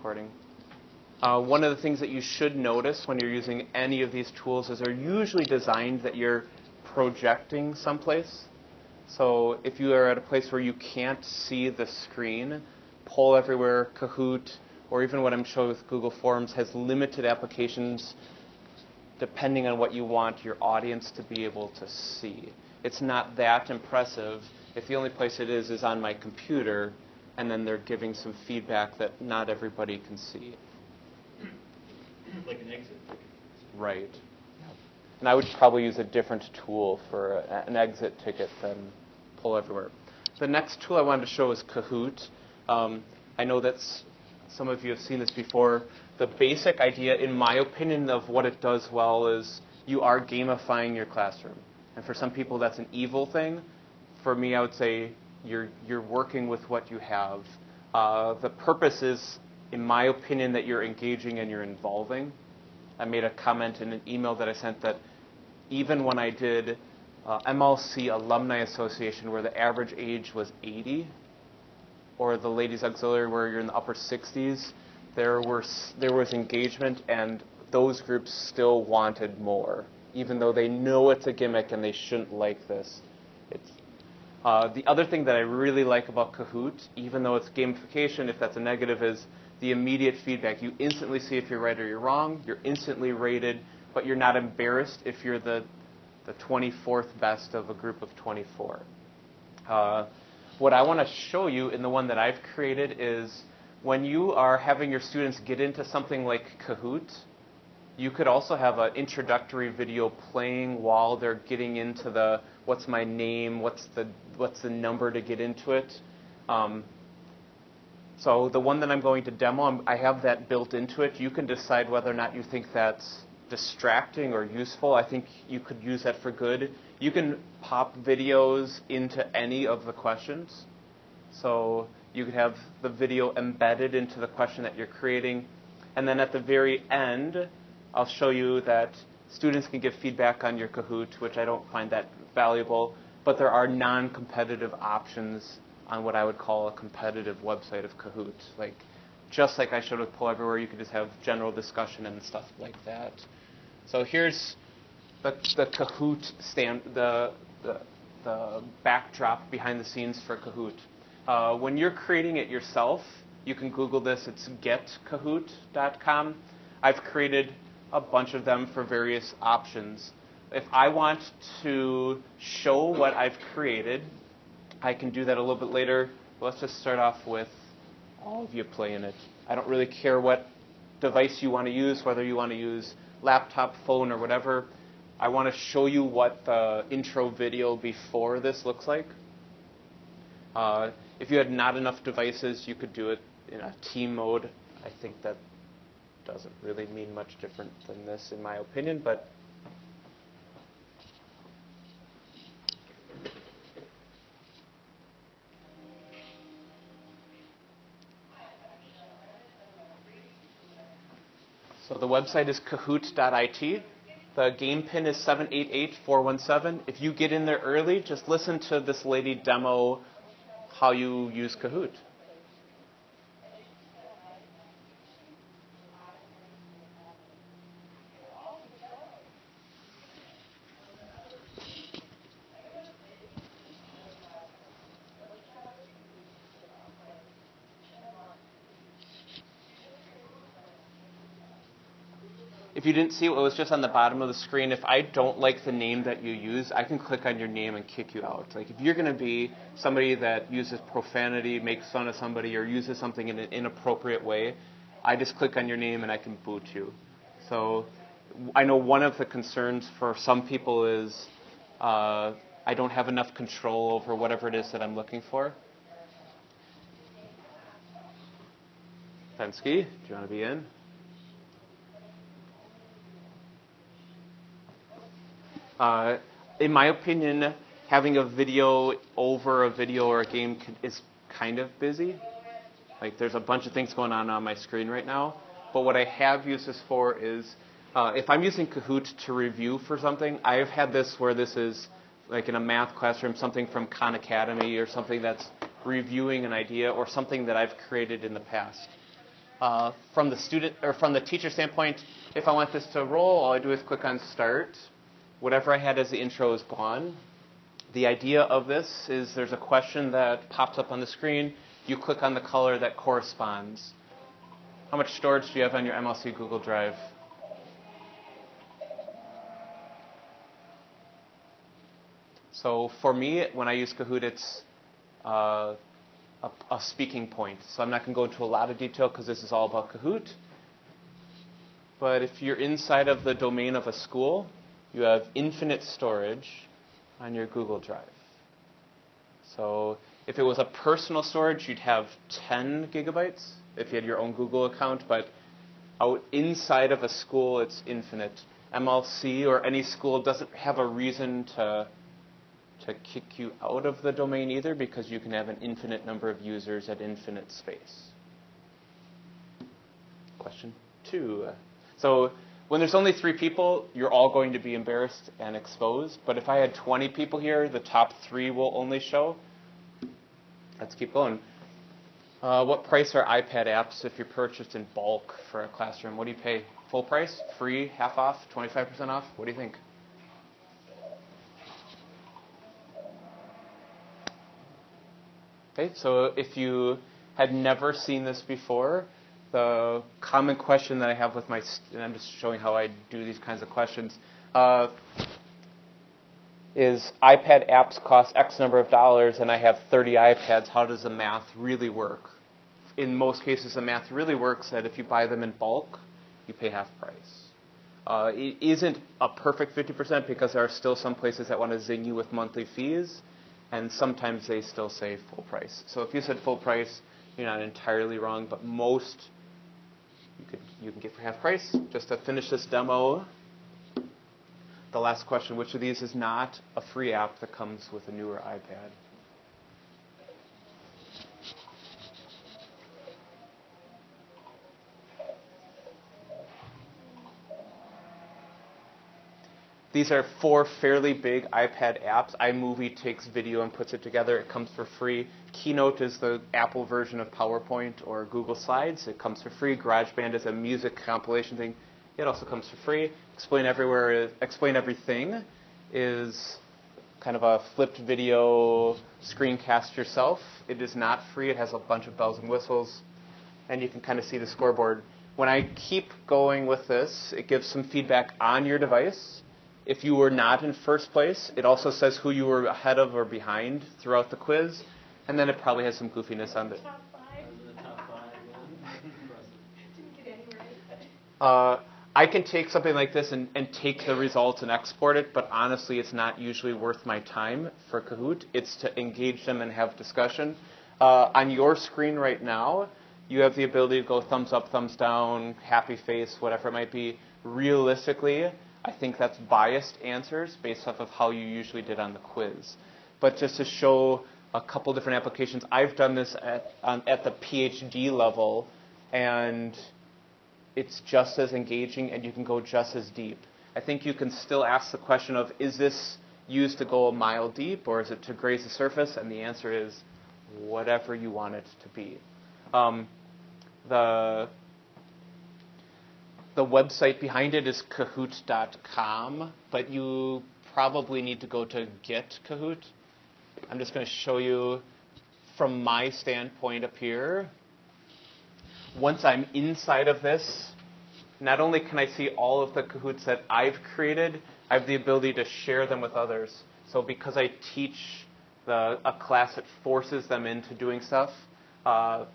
recording. One of the things that you should notice when you're using any of these tools is they're usually designed that you're projecting someplace. So if you are at a place where you can't see the screen, Poll Everywhere, Kahoot, or even what I'm showing with Google Forms has limited applications depending on what you want your audience to be able to see. It's not that impressive if the only place it is on my computer, and then they're giving some feedback that not everybody can see. Like an exit ticket. Right. And I would probably use a different tool for an exit ticket than Poll Everywhere. The next tool I wanted to show is Kahoot. I know that some of you have seen this before. The basic idea, in my opinion, of what it does well is you are gamifying your classroom. And for some people, that's an evil thing. For me, I would say you're working with what you have. The purpose is, in my opinion, that you're engaging and you're involving. I made a comment in an email that I sent that even when I did MLC Alumni Association, where the average age was 80, or the Ladies Auxiliary, where you're in the upper 60s, there was engagement, and those groups still wanted more, even though they know it's a gimmick and they shouldn't like this. The other thing that I really like about Kahoot, even though it's gamification, if that's a negative, is the immediate feedback. You instantly see if you're right or you're wrong. You're instantly rated, but you're not embarrassed if you're the 24th best of a group of 24. What I want to show you in the one that I've created is when you are having your students get into something like Kahoot, you could also have an introductory video playing while they're getting into the what's my name, what's the number to get into it. So the one that I'm going to demo, I have that built into it. You can decide whether or not you think that's distracting or useful. I think you could use that for good. You can pop videos into any of the questions. So you could have the video embedded into the question that you're creating. And then at the very end, I'll show you that students can give feedback on your Kahoot, which I don't find that valuable. But there are non-competitive options on what I would call a competitive website of Kahoot. Just like I showed with Poll Everywhere, you could just have general discussion and stuff like that. So here's the Kahoot the backdrop behind the scenes for Kahoot. When you're creating it yourself, you can Google this. It's getkahoot.com. I've created a bunch of them for various options. If I want to show what I've created, I can do that a little bit later. Let's just start off with all of you playing it. I don't really care what device you want to use, whether you want to use laptop, phone, or whatever. I want to show you what the intro video before this looks like. If you had not enough devices, you could do it in a team mode. I think that doesn't really mean much different than this, in my opinion, but so the website is kahoot.it. The game pin is 788417. If you get in there early, just listen to this lady demo how you use Kahoot. If you didn't see what was just on the bottom of the screen, if I don't like the name that you use, I can click on your name and kick you out. Like if you're going to be somebody that uses profanity, makes fun of somebody, or uses something in an inappropriate way, I just click on your name and I can boot you. So I know one of the concerns for some people is I don't have enough control over whatever it is that I'm looking for. Pensky, do you want to be in? In my opinion, having a video over a video or a game is kind of busy. Like there's a bunch of things going on my screen right now. But what I have used this for is, if I'm using Kahoot to review for something, I've had this where this is like in a math classroom, something from Khan Academy or something that's reviewing an idea or something that I've created in the past. From the student or from the teacher standpoint, if I want this to roll, all I do is click on Start. Whatever I had as the intro is gone. The idea of this is there's a question that pops up on the screen. You click on the color that corresponds. How much storage do you have on your MLC Google Drive? So for me, when I use Kahoot, it's a speaking point. So I'm not going to go into a lot of detail because this is all about Kahoot. But if you're inside of the domain of a school, you have infinite storage on your Google Drive. So if it was a personal storage, you'd have 10 gigabytes if you had your own Google account. But out inside of a school, it's infinite. MLC or any school doesn't have a reason to kick you out of the domain either, because you can have an infinite number of users at infinite space. Question 2. So when there's only 3 people, you're all going to be embarrassed and exposed. But if I had 20 people here, the top 3 will only show. Let's keep going. What price are iPad apps if you're purchased in bulk for a classroom? What do you pay? Full price? Free? Half off? 25% off? What do you think? Okay, so if you had never seen this before, the common question that I have with and I'm just showing how I do these kinds of questions, is iPad apps cost X number of dollars and I have 30 iPads, how does the math really work? In most cases, the math really works that if you buy them in bulk, you pay half price. It isn't a perfect 50% because there are still some places that want to zing you with monthly fees, and sometimes they still say full price. So if you said full price, you're not entirely wrong, but most you can get for half price. Just to finish this demo, the last question, which of these is not a free app that comes with a newer iPad? These are 4 fairly big iPad apps. iMovie takes video and puts it together. It comes for free. Keynote is the Apple version of PowerPoint or Google Slides. It comes for free. GarageBand is a music compilation thing. It also comes for free. Explain Everything is kind of a flipped video screencast yourself. It is not free. It has a bunch of bells and whistles. And you can kind of see the scoreboard. When I keep going with this, it gives some feedback on your device. If you were not in first place, it also says who you were ahead of or behind throughout the quiz. And then it probably has some goofiness on it. Top 5. Didn't get any right. I can take something like this and take the results and export it, but honestly, it's not usually worth my time for Kahoot. It's to engage them and have discussion. On your screen right now, you have the ability to go thumbs up, thumbs down, happy face, whatever it might be. Realistically, I think that's biased answers based off of how you usually did on the quiz. But just to show a couple different applications, I've done this at the PhD level, and it's just as engaging, and you can go just as deep. I think you can still ask the question of, is this used to go a mile deep, or is it to graze the surface? And the answer is whatever you want it to be. The website behind it is Kahoot.com, but you probably need to go to Get Kahoot. I'm just going to show you from my standpoint up here. Once I'm inside of this, not only can I see all of the Kahoots that I've created, I have the ability to share them with others. So because I teach a class that forces them into doing stuff, I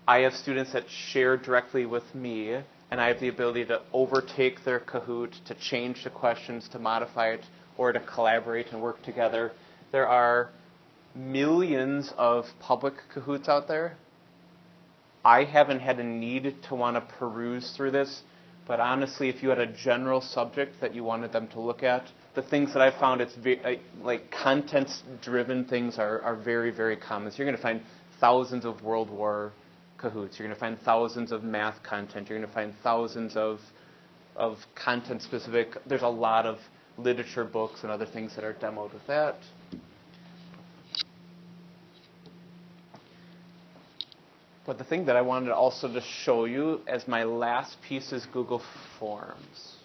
have students that share directly with me, and I have the ability to overtake their Kahoot, to change the questions, to modify it, or to collaborate and work together. There are millions of public Kahoots out there. I haven't had a need to want to peruse through this, but honestly, if you had a general subject that you wanted them to look at, the things that I've found, it's like content-driven things are very, very common. So you're going to find thousands of World War Kahoots. You're going to find thousands of math content. You're going to find thousands of content-specific. There's a lot of literature books and other things that are demoed with that. But the thing that I wanted also to show you as my last piece is Google Forms.